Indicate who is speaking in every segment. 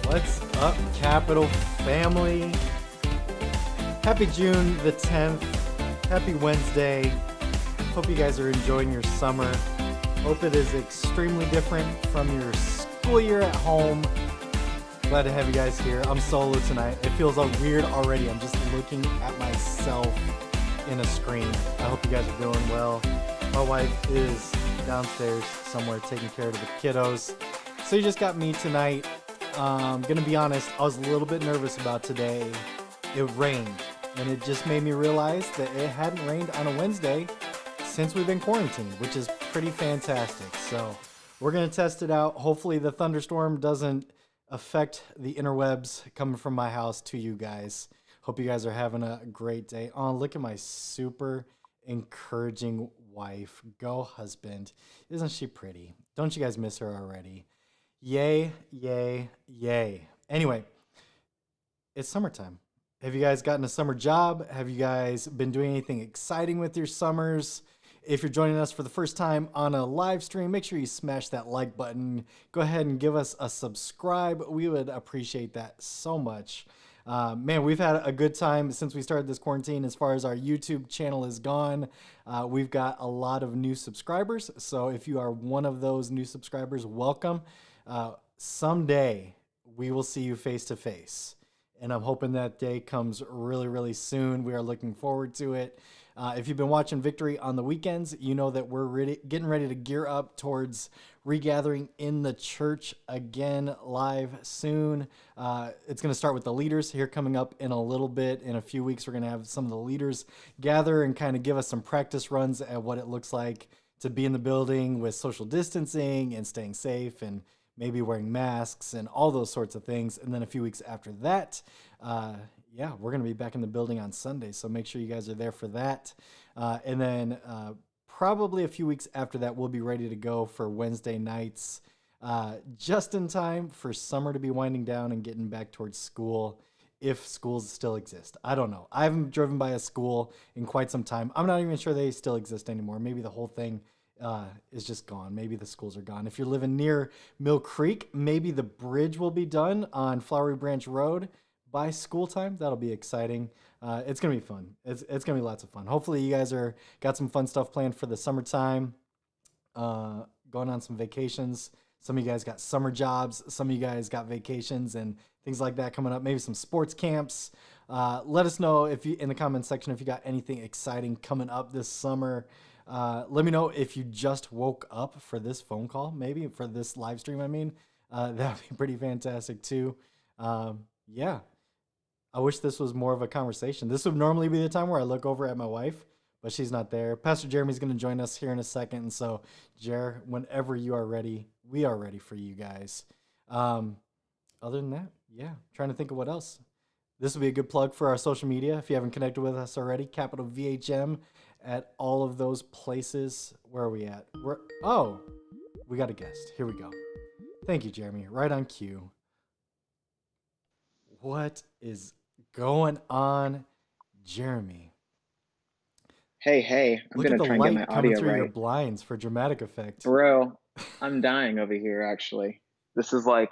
Speaker 1: What's up, Capital family? Happy June the 10th. Happy Wednesday. Hope you guys are enjoying your summer. Hope it is extremely different from your school year at home. Glad to have you guys here. I'm solo tonight. It feels weird already. I'm just looking at myself in a screen. I hope you guys are doing well. My wife is downstairs somewhere taking care of the kiddos. So you just got me tonight. Gonna be honest, I was a little bit nervous about today. It rained, and it just made me realize that it hadn't rained on a Wednesday since we've been quarantined, which is pretty fantastic. So we're gonna test it out. Hopefully the thunderstorm doesn't affect the interwebs coming from my house to you guys. Hope you guys are having a great day. Oh, look at my super encouraging wife. Go husband. Isn't she pretty? Don't you guys miss her already? Yay, yay, yay. Anyway, it's summertime. Have you guys gotten a summer job? Have you guys been doing anything exciting with your summers? If you're joining us for the first time on a live stream, make sure you smash that like button. Go ahead and give us a subscribe. We would appreciate that so much. Man, we've had a good time since we started this quarantine. As far as our YouTube channel is gone, we've got a lot of new subscribers. So if you are one of those new subscribers, welcome. Someday we will see you face to face, and I'm hoping that day comes really, really soon. We are looking forward to it. If you've been watching Victory on the weekends, you know that we're getting ready to gear up towards regathering in the church again live soon. It's going to start with the leaders here coming up in a little bit. In a few weeks, we're going to have some of the leaders gather and kind of give us some practice runs at what it looks like to be in the building with social distancing and staying safe and maybe wearing masks and all those sorts of things. And then a few weeks after that, yeah, we're going to be back in the building on Sunday. So make sure you guys are there for that. And then probably a few weeks after that, we'll be ready to go for Wednesday nights, just in time for summer to be winding down and getting back towards school, if schools still exist. I don't know. I haven't driven by a school in quite some time. I'm not even sure they still exist anymore. Maybe the whole thing is just gone. Maybe the schools are gone. If you're living near Mill Creek, maybe the bridge will be done on Flowery Branch Road by school time. That'll be exciting. It's gonna be fun. It's gonna be lots of fun. Hopefully you guys got some fun stuff planned for the summertime. Going on some vacations. Some of you guys got summer jobs. Some of you guys got vacations and things like that coming up. Maybe some sports camps. Let us know if you in the comments section if you got anything exciting coming up this summer. Let me know if you just woke up for this phone call, maybe for this live stream. I mean, that'd be pretty fantastic too. Yeah, I wish this was more of a conversation. This would normally be the time where I look over at my wife, but she's not there. Pastor Jeremy's going to join us here in a second. And so, Jer, whenever you are ready, we are ready for you guys. Other than that, yeah, trying to think of what else. This will be a good plug for our social media. If you haven't connected with us already, Capital VHM at all of those places. Where are we at? Oh, we got a guest. Here we go. Thank you, Jeremy. Right on cue. What is going on, Jeremy?
Speaker 2: Hey, I'm gonna try and get my
Speaker 1: coming
Speaker 2: audio
Speaker 1: through your
Speaker 2: right.
Speaker 1: blinds for dramatic effect.
Speaker 2: Bro, I'm dying over here actually. This is like,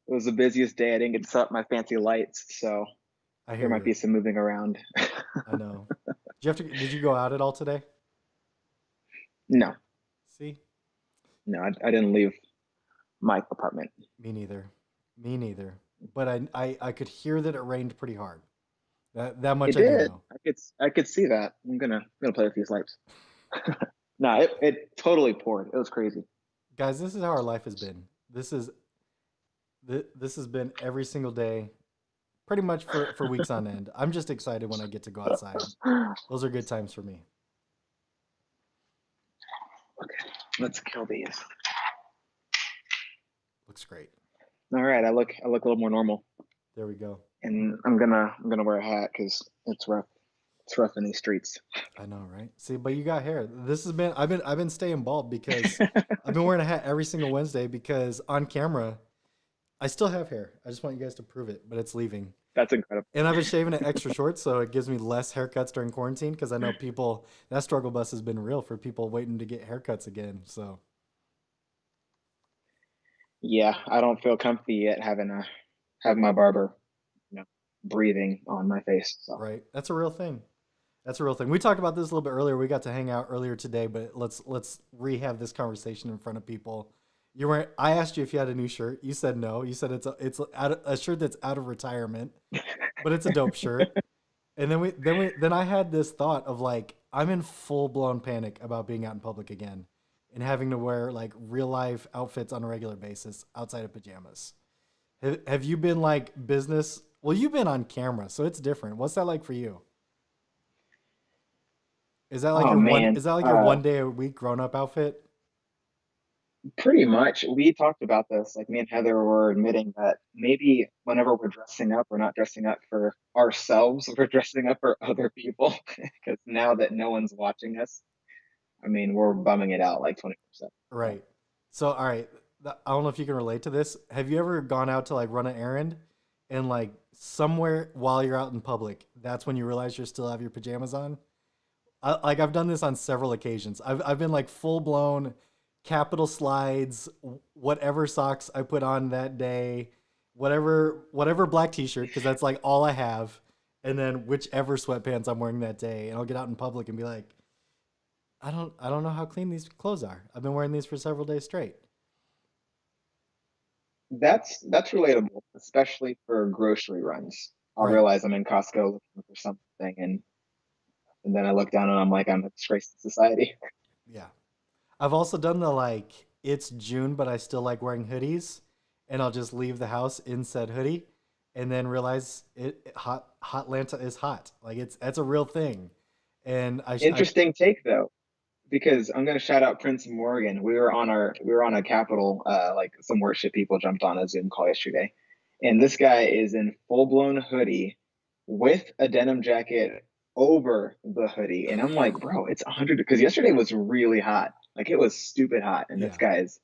Speaker 2: it was the busiest day. I didn't get to set up my fancy lights, so
Speaker 1: I
Speaker 2: there
Speaker 1: hear
Speaker 2: might be
Speaker 1: you.
Speaker 2: some moving around.
Speaker 1: I know. Did you go out at all today?
Speaker 2: No,
Speaker 1: See?
Speaker 2: no, I didn't leave my apartment.
Speaker 1: Me neither. Me neither. But I could hear that it rained pretty hard. That much
Speaker 2: It
Speaker 1: I do
Speaker 2: did.
Speaker 1: know.
Speaker 2: I could see that. I'm gonna play with these lights. No, it totally poured. It was crazy.
Speaker 1: Guys, this is how our life has been. This has been every single day, pretty much for weeks on end. I'm just excited when I get to go outside. Those are good times for me.
Speaker 2: Okay, let's kill these.
Speaker 1: Looks great.
Speaker 2: All right, I look a little more normal,
Speaker 1: There we go.
Speaker 2: and I'm gonna wear a hat because it's rough. It's rough in these streets.
Speaker 1: I know, right? See, but you got hair. I've been staying bald because I've been wearing a hat every single Wednesday because on camera I still have hair. I just want you guys to prove it, but it's leaving.
Speaker 2: That's incredible.
Speaker 1: And I've been shaving it extra short, so it gives me less haircuts during quarantine because I know that struggle bus has been real for people waiting to get haircuts again. So
Speaker 2: Yeah, I don't feel comfy yet having my barber, you know, breathing on my face. So
Speaker 1: Right. That's a real thing. That's a real thing. We talked about this a little bit earlier. We got to hang out earlier today, but let's rehab this conversation in front of people. You were I asked you if you had a new shirt. You said no. You said a shirt that's out of retirement, but it's a dope shirt. And then I had this thought of like I'm in full blown panic about being out in public again and having to wear like real life outfits on a regular basis outside of pajamas. Have you been like business? Well, you've been on camera, so it's different. What's that like for you? Is that like
Speaker 2: oh
Speaker 1: your one?
Speaker 2: man,
Speaker 1: Is that like your one day a week grown up outfit?
Speaker 2: pretty much. We talked about this. Like me and Heather were admitting that maybe whenever we're dressing up, we're not dressing up for ourselves, we're dressing up for other people. Because now that no one's watching us, I mean, we're bumming it out like 20%. So
Speaker 1: Right. So, all right. I don't know if you can relate to this. Have you ever gone out to like run an errand and like somewhere while you're out in public, that's when you realize you still have your pajamas on? Like I've done this on several occasions. I've been like full blown capital slides, whatever socks I put on that day, whatever black t-shirt because that's like all I have, and then whichever sweatpants I'm wearing that day, and I'll get out in public and be like, I don't know how clean these clothes are. I've been wearing these for several days straight.
Speaker 2: that's relatable, especially for grocery runs. I'll
Speaker 1: Right.
Speaker 2: realize I'm in Costco looking for something, and then I look down and I'm like, I'm a disgrace to society.
Speaker 1: Yeah. I've also done the like it's June but I still like wearing hoodies and I'll just leave the house in said hoodie and then realize hot Atlanta is hot. Like it's that's a real thing. And I
Speaker 2: Interesting take though, because I'm gonna shout out Prince Morgan. We were on a Capitol, like some worship people jumped on a Zoom call yesterday, and this guy is in full blown hoodie with a denim jacket over the hoodie, and I'm like, bro, it's 100 because yesterday was really hot, like it was stupid hot, and this
Speaker 1: yeah,
Speaker 2: guy is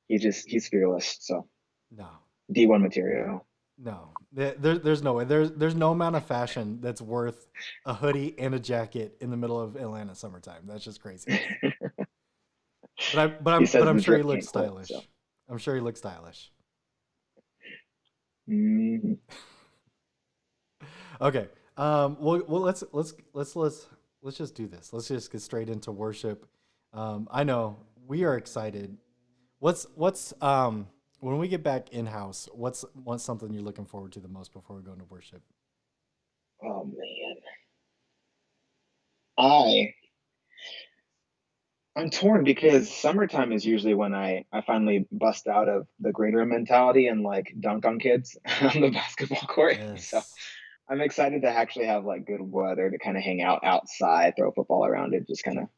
Speaker 2: he's fearless. So
Speaker 1: no.
Speaker 2: D1 material.
Speaker 1: No. There's no way. There's no amount of fashion that's worth a hoodie and a jacket in the middle of Atlanta summertime. That's just crazy.
Speaker 2: He
Speaker 1: But
Speaker 2: says
Speaker 1: I'm
Speaker 2: the
Speaker 1: sure he
Speaker 2: drip
Speaker 1: looks
Speaker 2: can't quit. So
Speaker 1: stylish. I'm sure he looks stylish.
Speaker 2: mhm.
Speaker 1: Okay. Well, let's just do this. Let's just get straight into worship. I know we are excited. What's when we get back in house? What's something you're looking forward to the most before we go into worship?
Speaker 2: Oh man, I I'm torn because summertime is usually when I finally bust out of the green room mentality and like dunk on kids on the basketball court. So
Speaker 1: Yes.
Speaker 2: I'm excited to actually have like good weather to kind of hang out outside, throw a football around it, just kind of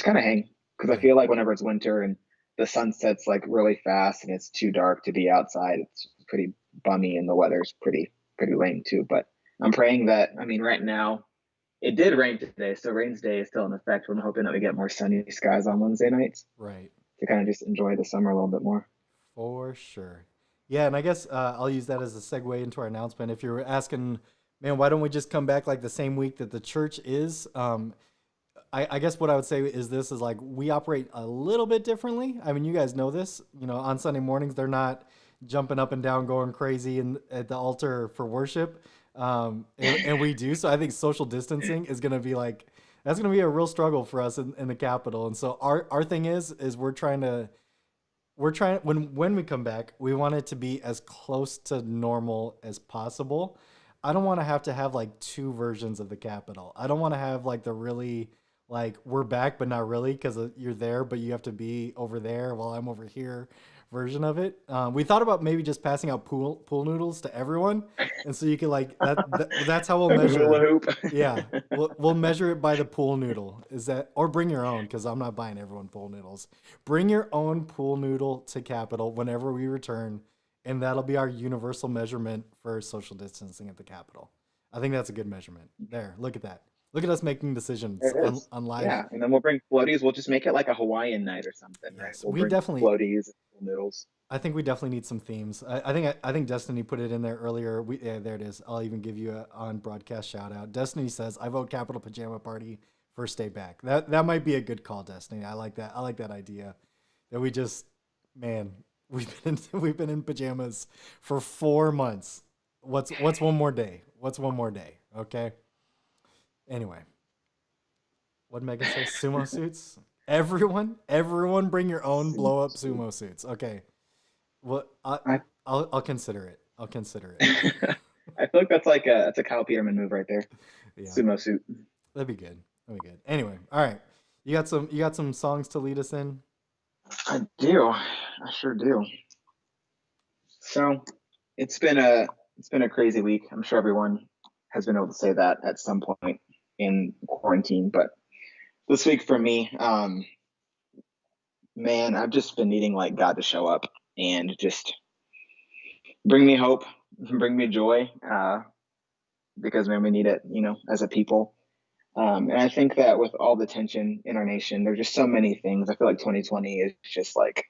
Speaker 2: hang. Because I
Speaker 1: Right.
Speaker 2: feel like whenever it's winter and the sun sets like really fast and it's too dark to be outside, it's pretty bummy and the weather's pretty lame too. But I'm praying that I mean right now it did rain today, so rain's day is still in effect. But I'm hoping that we get more sunny skies on Wednesday nights
Speaker 1: Right.
Speaker 2: to kind of just enjoy the summer a little bit more.
Speaker 1: For sure. Yeah, and I guess I'll use that as a segue into our announcement. If you're asking, man, why don't we just come back like the same week that the church is? I guess what I would say is this is like we operate a little bit differently. I mean, you guys know this. You know, on Sunday mornings they're not jumping up and down, going crazy at the altar for worship, and we do. So I think social distancing is going to be like that's going to be a real struggle for us in the Capitol. And so our thing is we're trying when we come back, we want it to be as close to normal as possible. I don't want to have like two versions of the Capitol. I don't want to have like the really like we're back but not really because you're there but you have to be over there while I'm over here version of it. We thought about maybe just passing out pool noodles to everyone, and so you can like that's how we'll
Speaker 2: Like a hula
Speaker 1: measure.
Speaker 2: hoop.
Speaker 1: Yeah, we'll measure it by the pool noodle. Is that or bring your own because I'm not buying everyone pool noodles. Bring your own pool noodle to Capitol whenever we return, and that'll be our universal measurement for social distancing at the Capitol. I think that's a good measurement. There, look at that. Look at us making decisions
Speaker 2: There it is.
Speaker 1: on live.
Speaker 2: Yeah, and then we'll bring floaties. We'll just make it like a Hawaiian night or something, right?
Speaker 1: Yes,
Speaker 2: We'll
Speaker 1: we
Speaker 2: bring
Speaker 1: definitely.
Speaker 2: floaties and noodles.
Speaker 1: I think we definitely need some themes. I think Destiny put it in there earlier. Yeah, there it is. I'll even give you a on broadcast shout out. Destiny says, "I vote Capital Pajama Party first day back." That might be a good call, Destiny. I like that. I like that idea. That we just, man, we've been in pajamas for 4 months. What's one more day? What's one more day? Okay. Anyway, what did Megan say? Sumo suits. Everyone, bring your own blow up sumo suits. Okay. What
Speaker 2: I
Speaker 1: I'll consider it. I'll consider it.
Speaker 2: I feel like that's a Kyle Peterman move right there.
Speaker 1: Yeah,
Speaker 2: Sumo suit.
Speaker 1: that'd be good. That'd be good. Anyway, all right. You got some songs to lead us in.
Speaker 2: I do. I sure do. So it's been a crazy week. I'm sure everyone has been able to say that at some point in quarantine, but this week for me, man, I've just been needing like God to show up and just bring me hope, bring me joy, because man, we need it, as a people. And I think that with all the tension in our nation, there's just so many things. I feel like 2020 is just like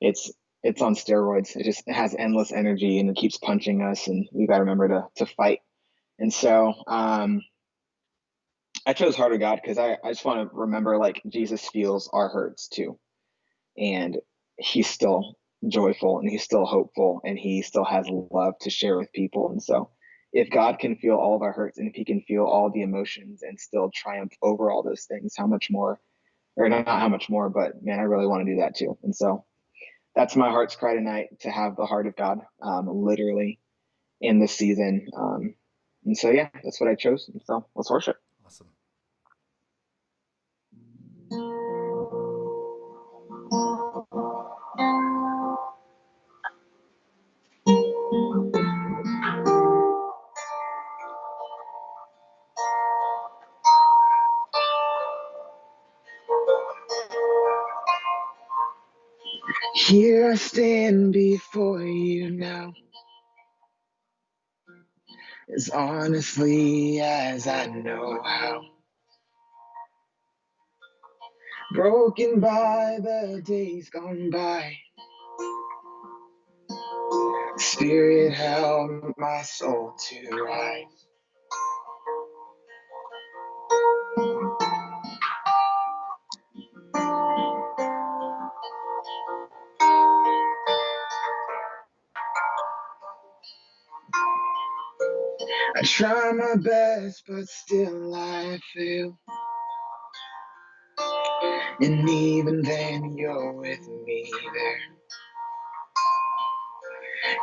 Speaker 2: it's it's on steroids. It has endless energy and it keeps punching us, and we got to remember to fight. And so I chose Heart of God because I just want to remember like Jesus feels our hurts too, and he's still joyful and he's still hopeful and he still has love to share with people. And so if God can feel all of our hurts and if he can feel all the emotions and still triumph over all those things, how much more, or not how much more, but man, I really want to do that too. And so that's my heart's cry tonight, to have the heart of God, literally in this season. And so, yeah, that's what I chose. And so let's worship.
Speaker 1: Awesome.
Speaker 2: Here I stand before you now, as honestly as I know how. Broken by the days gone by, Spirit held my soul to rise. I try my best, but still I fail. And even then, you're with me there.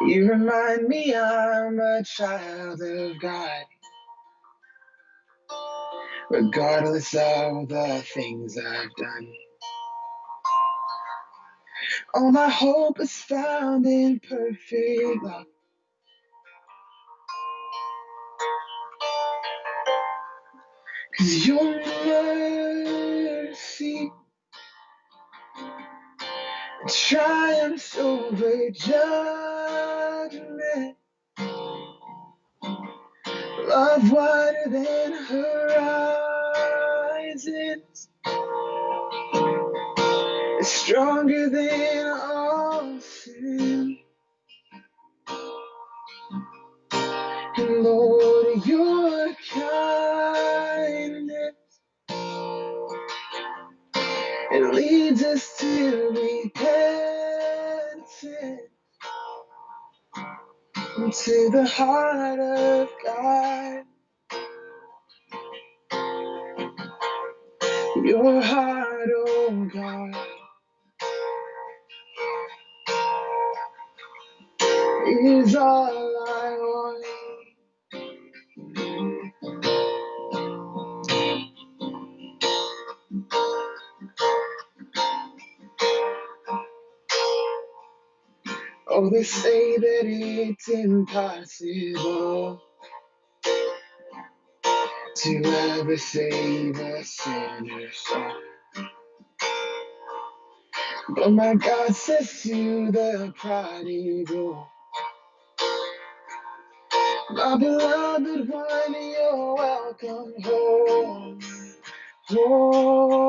Speaker 2: You remind me I'm a child of God, regardless of the things I've done. All my hope is found in perfect love. 'Cause your mercy triumphs over judgment. Love wider than horizons, is stronger than all sin. And Lord, your kindness, it leads us to repentance, to the heart of God. Your heart, oh God, is all I want. Oh, they say that it's impossible to ever save a sinner's soul. But my God says to the prodigal, my beloved one, you're welcome home. Oh,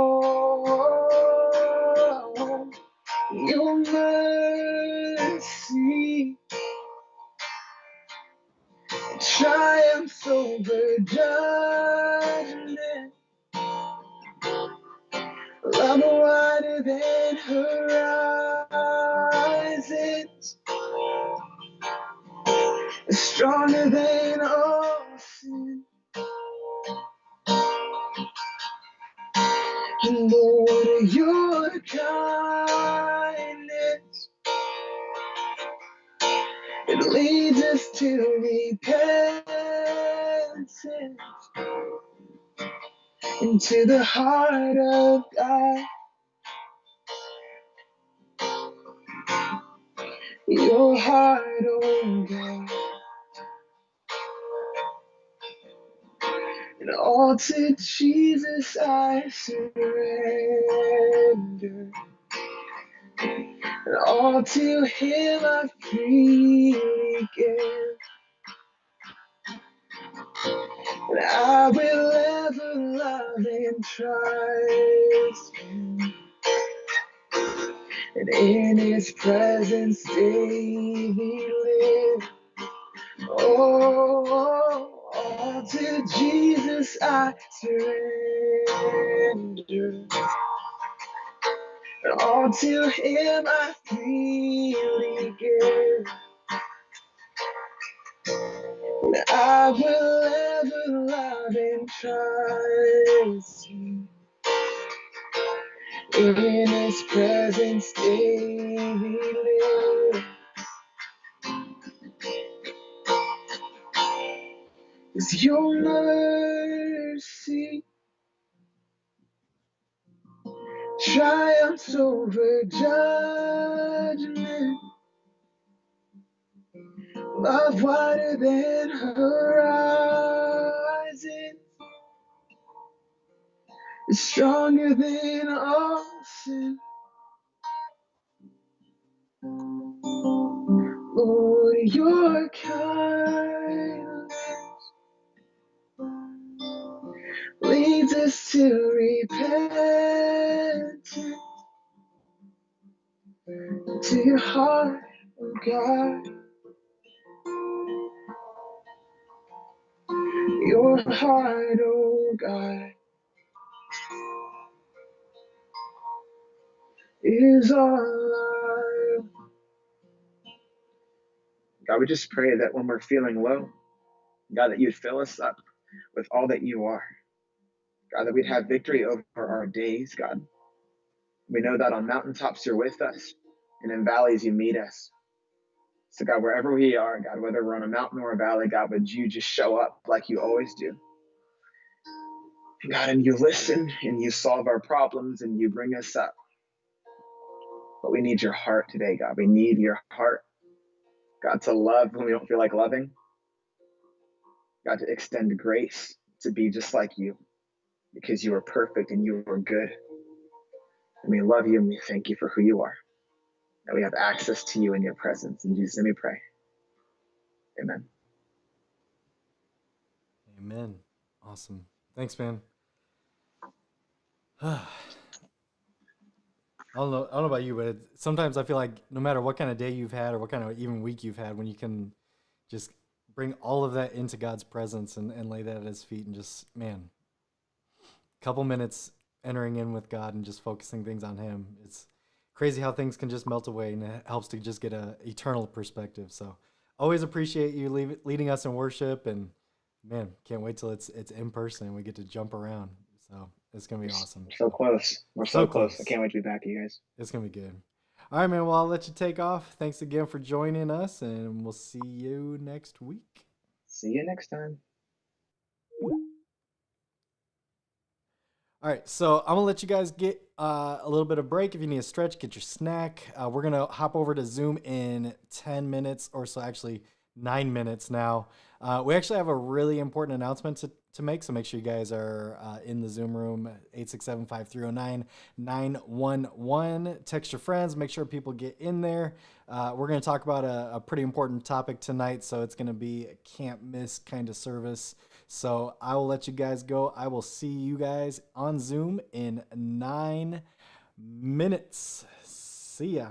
Speaker 2: your mercy triumphs over judgment. Love wider than horizons, is stronger than all sin. And Lord, your kindness, it leads us to repentance, into the heart of God. Your heart, oh God. And all to Jesus I surrender. And all to him I freely give. And I will ever love and trust him. And in his presence daily live. Oh, all to Jesus I surrender. And all to him I freely give. And I will ever love and trust him. In his presence daily live. Is your mercy triumphs over judgment? Love wider than horizons, is stronger than all sin. Lord, your kindness leads us to repentance, to your heart, oh God. Your heart, oh God, is all I. God, we just pray that when we're feeling low, God, that you'd fill us up with all that you are. God, that we'd have victory over our days, God. We know that on mountaintops you're with us, and in valleys you meet us. So God, wherever we are, God, whether we're on a mountain or a valley, God, would you just show up like you always do? God, and you listen and you solve our problems and you bring us up. But we need your heart today, God. We need your heart. God, to love when we don't feel like loving. God, to extend grace, to be just like you, because you are perfect and you are good. And we love you and we thank you for who you are. That we have access to you in your presence. In Jesus' name we pray. Amen.
Speaker 1: Amen. Awesome. Thanks, man. I don't know about you, but sometimes I feel like no matter what kind of day you've had or what kind of even week you've had, when you can just bring all of that into God's presence and lay that at his feet and just, man, a couple minutes entering in with God and just focusing things on him. It's crazy how things can just melt away, and it helps to just get a eternal perspective. So always appreciate you leading us in worship, and man, can't wait till it's in person and we get to jump around. So it's going to be awesome.
Speaker 2: We're so close. We're so close. I can't wait to be back, you guys.
Speaker 1: It's going to be good. All right, man. Well, I'll let you take off. Thanks again for joining us, and we'll see you next week.
Speaker 2: See you next time.
Speaker 1: All right, so I'm going to let you guys get a little bit of break. If you need a stretch, get your snack. We're going to hop over to Zoom in 10 minutes or so, actually 9 minutes now. We actually have a really important announcement to make, so make sure you guys are in the Zoom room, 867-530-9911. Text your friends, make sure people get in there. We're going to talk about a pretty important topic tonight, so it's going to be a can't miss kind of service. So I will let you guys go. I will see you guys on Zoom in 9 minutes. See ya.